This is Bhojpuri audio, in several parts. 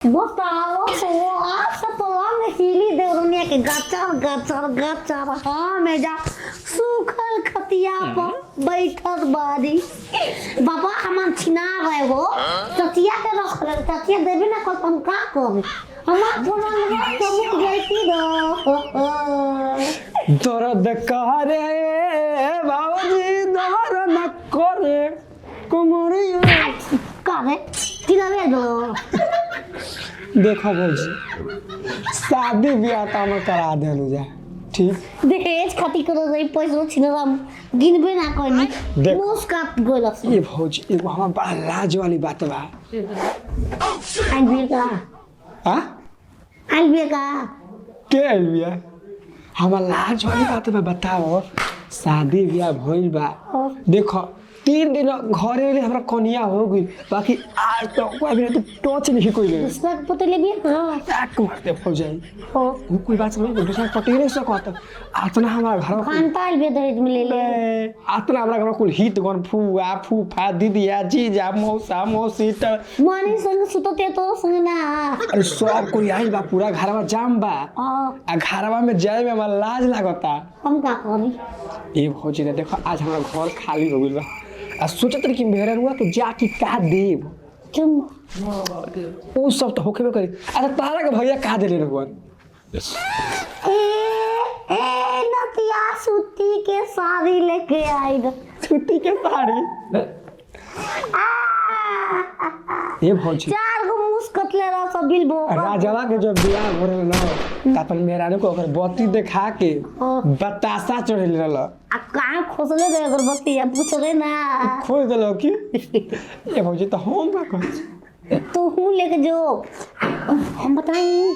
बताओ तो आप सब पलंग हिली देवरुनिया के गचर गचर गचर हाँ मेजा सूखल खतिया पर बैठल बारी बाबा हमन छिना गए हो चचिया के रख ले चचिया देबे ना कल हम का करे हमार पलंग रख मुक जाती दर्द करे बाबूजी दर्द न करे कुमरिया करे तिनावे दो देखो भौजी शादी ब्याह तो हम करा देलू जा ठीक दहेज खाती करो रे पैसा छिनरा गिनबे ना कोनी देख। मुस्कात गोलस ये भौजी एगो हमार बड़ा लाज वाली बात बा आइल का हां आइल का के आइल बिया हमार लाज वाली बात बा बताओ शादी ब्याह भइल बा देखो 3 दिन घरे ले हमरा कनिया हो गई बाकी आज तो अभी तो टच नहीं कोई ले उसका पता ले भी हां एक मारते हो जाई ओ वो कोई बात नहीं दूसरा पटी नहीं सकत आतना हमारा घर खानता आइल बे दहेज में ले ले आतना हमरा घर कुल हित गन फुआ फूफा दीदिया जीजा मौसा मौसी त मानी संग सुतते तो संग ना अरे सब कोई आइल बा पूरा घरवा जाम बा आ घरवा में जाए में हमरा लाज लागता हम का करी ए भौजी ने देखो आज हमरा घर खाली हो गइल बा आ सोचत रही कि मेहरा हुआ तो जाके का देब तुम उ सब तो होके करी अरे तारा के भैया का देले रहवन ए नतिया सूती के साड़ी लेके आई छुट्टी के साड़ी ये भौजी 4 गो मुस कटले रह सब बिल बो राजवा के जो बियाह हो रहल न तापन मेहरारू को ओकर बत्ती देखा के बतासा चढ़ेल रहल आ कहाँ खोसले दे अगरबत्ती या पूछ रे ना खोज देलो की ये भौजी तो हम का कहै तो हूँ लेके जो हम बताई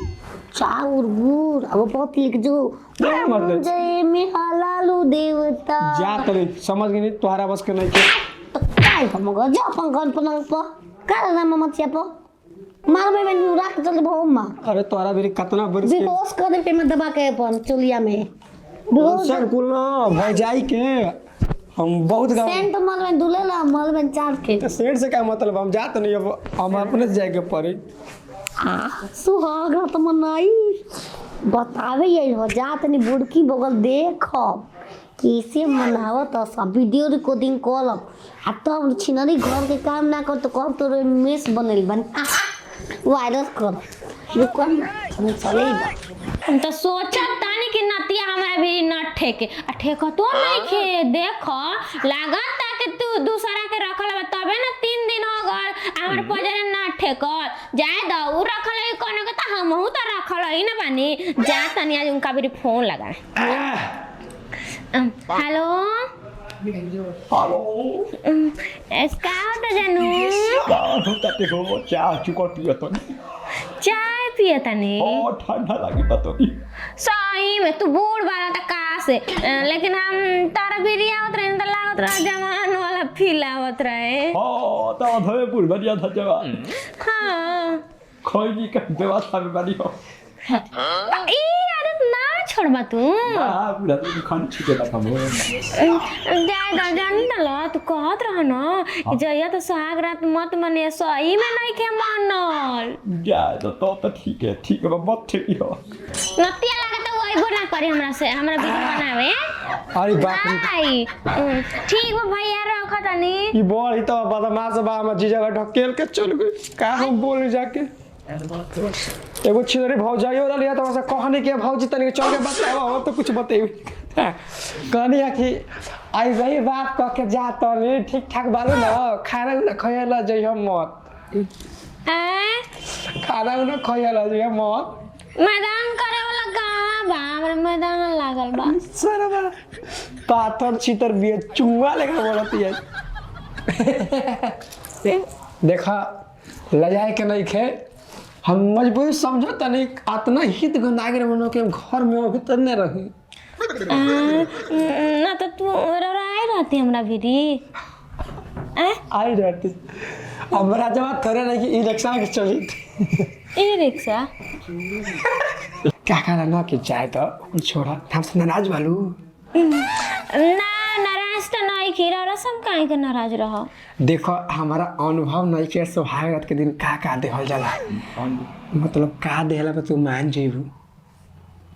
चाउर गुड़ अब बहुत लिख जो क्या मतलब? जय में हलालू देवता जा तरी समझ गई नहीं तोहरा बस के नहीं के तो काय हम गो जा अपन घर पलंग पर का ना मम्मा चिया पर मार में मैं राख चल भोम मा अरे तोहरा भी कितना बरस के बेहोश कर दे में दबा के अपन चोलिया में बेहोश सर कुल ना भाई जाई के हम बहुत गाँव सेंट मल में दुलेला मल में चाट के तो सेठ से क्या मतलब हम जात नहीं अब हम अपने से जाके पड़ी सुहाग तो मनाई बतावे ये हो जात नहीं बुड़की बगल देख कैसे मनावत सब वीडियो रिकॉर्डिंग करब आ तब छिनरी घर के काम ना कर तो कब तो मेस बनल बन वायरस कर रुकन हम चले हम तो सोचत तानी कि नतिया हमरा भी न ठेके आ ठेक तो नहीं खे देखो लागत ता कि तू दूसरा के रखल बा तबे ना 3 दिन हो गल हमर पजरे न ठेकल जाए द उ रखल है कोनो के त हमहू त रखल है ना बानी जा तनी आज उनका भी फोन लगा हेलो इसका तो जानू ताते हो चाह चुका पिया तो चाय पिए तनी ओ ठंडा लगी पतो नहीं सही में तू बूढ़ वाला त का से लेकिन हम तारा बिरिया आवत रहे त लागत रहा जवान वाला फील आवत रहे हां तो अधवे पुल बढ़िया था जवा हां खोई का व्यवस्था में बड़ी हो ई आदत ना छोड़बा तू हां पूरा तो खान छिके था हम जाय द जान त ल तू कहत रह न कि जइया तो सुहाग रात मत मने सही में नहीं के मनल जा तो ठीक है मत ठीक हो नतिया लागे त वही बोला करी हमरा से हमरा वीडियो बनावे अरे बाप रे आई ठीक बा भैया रख तनी ई बड़ी तो बदमाश बा हम जीजा का ढकेल के चल गई का हम बोल जाके एगो छिनरी भौजाइयो लिया तो कहनी के भौजी तनी चल के बताओ और तो कुछ बताइए कहनी है कि आई रही बात कह के जा तो नहीं ठीक ठाक बालू ना खाना न खइला जइयो मत खाना न खइला जइयो मत मैदान करे वाला कहाँ बा हमरा मैदान लागल बा सरबा पाथर छितर बिए चुंगा लेके बोलती है देखा लजाए के नहीं खे हम मजबूरी समझो तनी इतना हित गंदागे मनो के घर में अभी तक नहीं रही ना तो तू राय रहती हमरा भिरी आई रहती हमरा जब थोड़े नहीं कि ई रिक्शा के चली ई रिक्शा क्या कहना ना कि चाहे तो छोड़ा हम से नाराज बालू ना नाराज तो नहीं नहीं खीरा रसम काहे के नाराज रह। देखो हमारा अनुभव नहीं के सुहाग रात के दिन का देहल जाला, मतलब का देहला पे तू मान जेबू।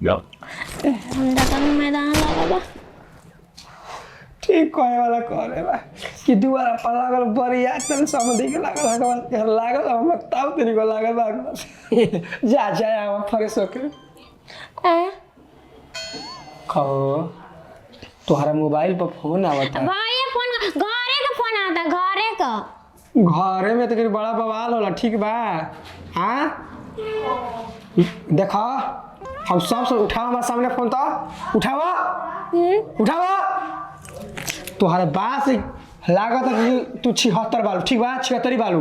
हमरा का मैदान लगा बा। ठीक कहे वाला करे बा कि दुबारा पर लागल बरिया तन समझी के लागल हम तब तेरी को लागल जा आवा फ्रेश होके खाओ। तुम्हारा मोबाइल पर फोन आवता भाई फोन घरे का फोन आता घरे का। घरे में तो फिर बड़ा बवाल होला, ठीक बा। हाँ देखा हम सब उठाओ हमारे सामने फोन तो उठावा तुम्हारे बात से लागत है कि तू 76 बालू, ठीक बा 76 बालू।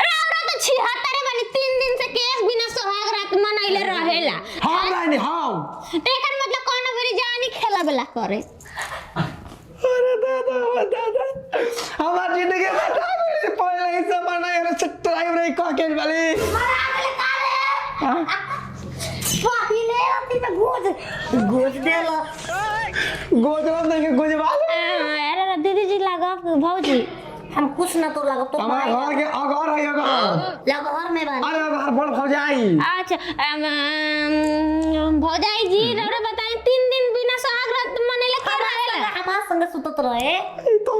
राउरा तो 76 वाली 3 दिन से केस बिना सुहाग रात मनैले रहेला। हम रानी हम एकर मतलब कोनो बेरी जानी खेला बेला करे। अरे दादा हमार जिंदगी में से पहले ही सब बनाए रे सट्टाई रे का के वाली मरा गेले काले पहिले अति तो गोज देला गोजरा नहीं के गोजवा अरे दीदी जी लगा भौजी हम कुछ ना तो लगा तो हमारे घर के अगर है अगर लगा घर में बन। अरे घर बोल हो जाई। अच्छा भौजाई जी रे बताई 3 दिन बिना सुहाग रात मनैले के रहेला। हमार संग सुतत रहे तो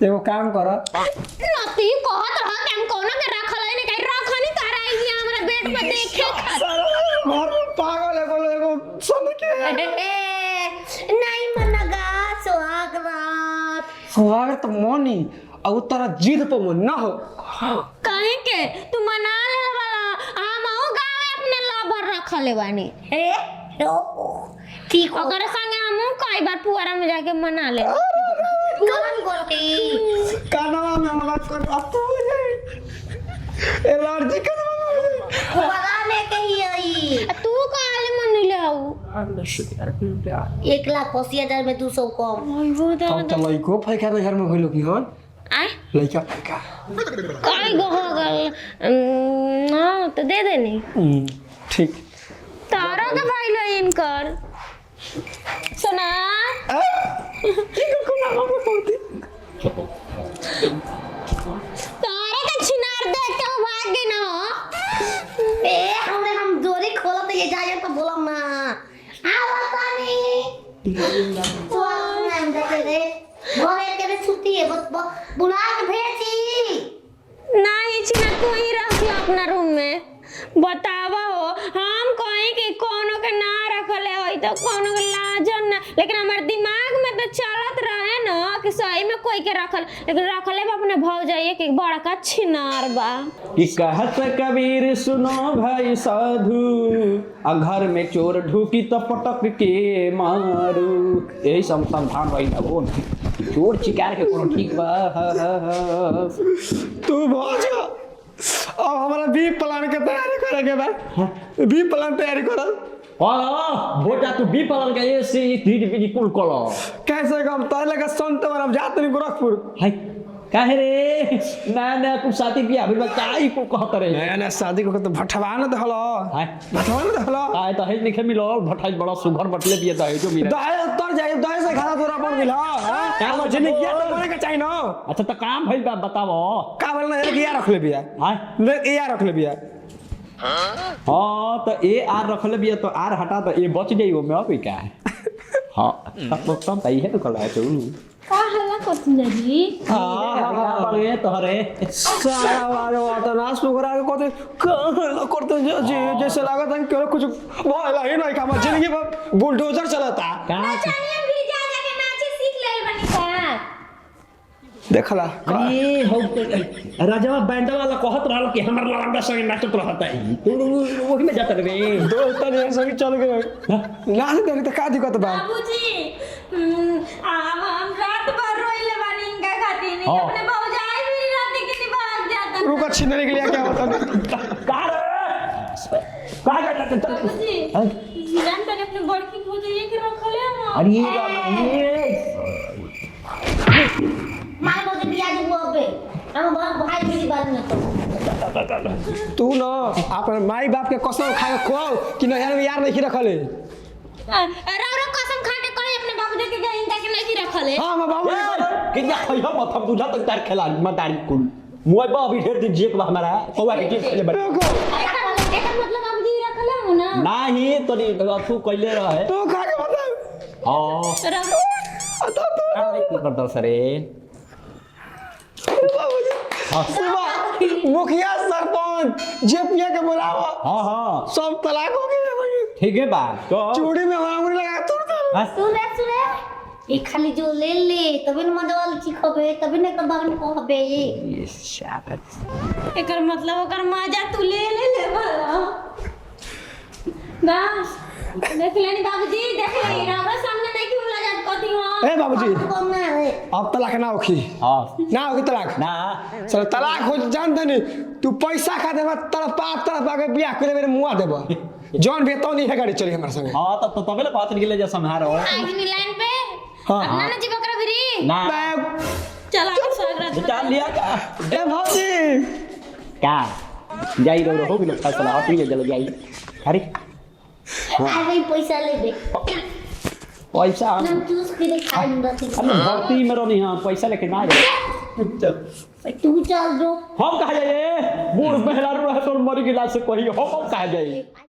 एगो काम कर नती कहत रह कि हम कोनो के रखल है नहीं कहीं रखनी कराई जी हमरा बेड पे देखे घर पागल है बोलो एगो सुन के नहीं मनगा सुहाग रात सुहाग तो मोनी और तेरा जिद पे मन ना हो कहीं के तू मना ले वाला हम आओ गावे अपने लवर रखले बानी ए ओ ठीक हो ओकर संगे हम कई बार पुआरा में जाके मना ले। कौन गोलती कानवा में हमरा कर अतो एलर्जी करवा बगाने के ही आई तू काले मन ले आऊ 1,80,000 में 200 कम। ओय वो दा हम त लइको फैका न घर में होइलो की हन आय लइका फैका काई गो हो गल ना तो दे देनी ठीक तारा के भाई ले इनकर सुना की को ना हम बोलती तारा के छिनार देख के भाग गई ना हो। ए हम जोरी खोला तो ये जाए तो बोलम ना आवता नहीं तो हम देखे रे घरे के छुट्टी है बस बुला के भेजी नहीं छिना तू ही रख लो अपना रूम में बतावा हो हम कहीं कि कोनो के ना रखले होई तो कोनो के लाजन ना लेकिन हमारे दिमाग में तो चलत रहे ना कि सही में कोई के रखल लेकिन रखले बा अपने भौजाई के बड़ा का छिनार बा कि कहत कबीर सुनो भाई साधु आ घर में चोर ढुकी तो पटक के मारू यही समाधान भाई ना बोल चोर चिकार के कोनो ठीक बा तू भौजा अब हमारा बी प्लान के तैयारी करे के बा बी प्लान तैयारी कर भोटा तू बी पालन का ये से 3 कुल कलो कैसे हम तले का संत बन जात नहीं गोरखपुर हाय काहे रे ना कुछ शादी बियाह भी काई को कहत रे नया नया शादी को तो भटवा न दहलो हाय भटवा न दहलो आय तो है नहीं मिलो भटाई बड़ा सुघर बटले बिया तो है जो मेरा दाए उतर जाए दाए से खाना तोरा बन गेल हां का मजनी किया तो करे के चाहिए ना अच्छा तो काम भइल बा बताओ का बोल ना किया रख ले बिया हाय ले किया रख ले बिया हां तो ए आर रख ले बिया तो आर हटा तो ए बच जाई वो में अब का हां तब तई है तो कल है तू का हल्ला करती जी हां बगे तोहरे सारा वाले वाता ना सुगरा के कोते कहला करते जैसे लागत है कि कुछ भइला ही नहीं का मजनी के बुलडोजर चलता का जानिए भी जा जाके नाचे सीख ले बनी का देखला अरे हो राजा बैंड वाला कहत रहल कि हमर लौंडा संग नाचत रहता है तू वही में जात रे दोस्त ने संग चल गए नाच देनी तो का दिक्कत बा बाबूजी हम रात भर रोइले बानी इनका खातिर नहीं अपने भौजाई भी रात कितनी भाग जाता रुका छीनने के लिए क्या होता का बाबूजी जान तने अपने बड़की भौजाई के रखले हम माय बोल बिया जी वो पे हम भाई मेरी बात न करो तू ना अपन माई बाप के कसम खा के खो कि नहीं यार नहीं रखले राउरो कसम खा के कहे अपने बाबूजी अपने के गई इनका के नहीं रखल है हां बाबूजी किया खइहा मत हम तुझा तक तार खेला मदारी कुल मुआ बा अभी ढेर दिन जेक बा हमारा कौवा के खेले बड़ एकर मतलब बाबूजी रखल है ना नाही तोनी तू कइले रहे तो खा के बता हां की करता सरे बाबूजी हां सुबह मुखिया सरपंच जेपिया के बुलावा हां हां सब तलाक हो गए बाबूजी ठीक है बात तो चूड़ी में अंगूरी लगा तुरंत सुने ये खाली जो ले तभी न मजा वाली चीज खबे तभी न कबाग न कहबे ये शाबाश एकर मतलब ओकर मजा तू ले भला बस देख लेनी बाबूजी देख ले रावरा सामने नहीं क्यों ला जात कथी हो ए बाबूजी कम ना है अब तलाक ना होखी हां ना होगी तलाक ना चल तलाक हो जान दनी तू पैसा खा देबा तड़पा के बियाह करे मेरे मुआ देबा जौन बेतो नहीं है गाड़ी चली हमारे संगे हां तो तबे ले बात निकले जा समहारो आगे लाइन पे हाँ, अपना ना जी बकरा भिरी ना चला स्वागत चल लिया का ए भौजी का जाई रो हो बिलो फैसला आप ही जल्दी जाई अरे अरे पैसा ले दे पैसा हम चूस के खाएंगे हम भक्ति में रोनी हां पैसा लेके ना जाए तू चल दो हम कहा जाए बूढ़ पहला रो है तो मर गिला से कही हम कहा जाए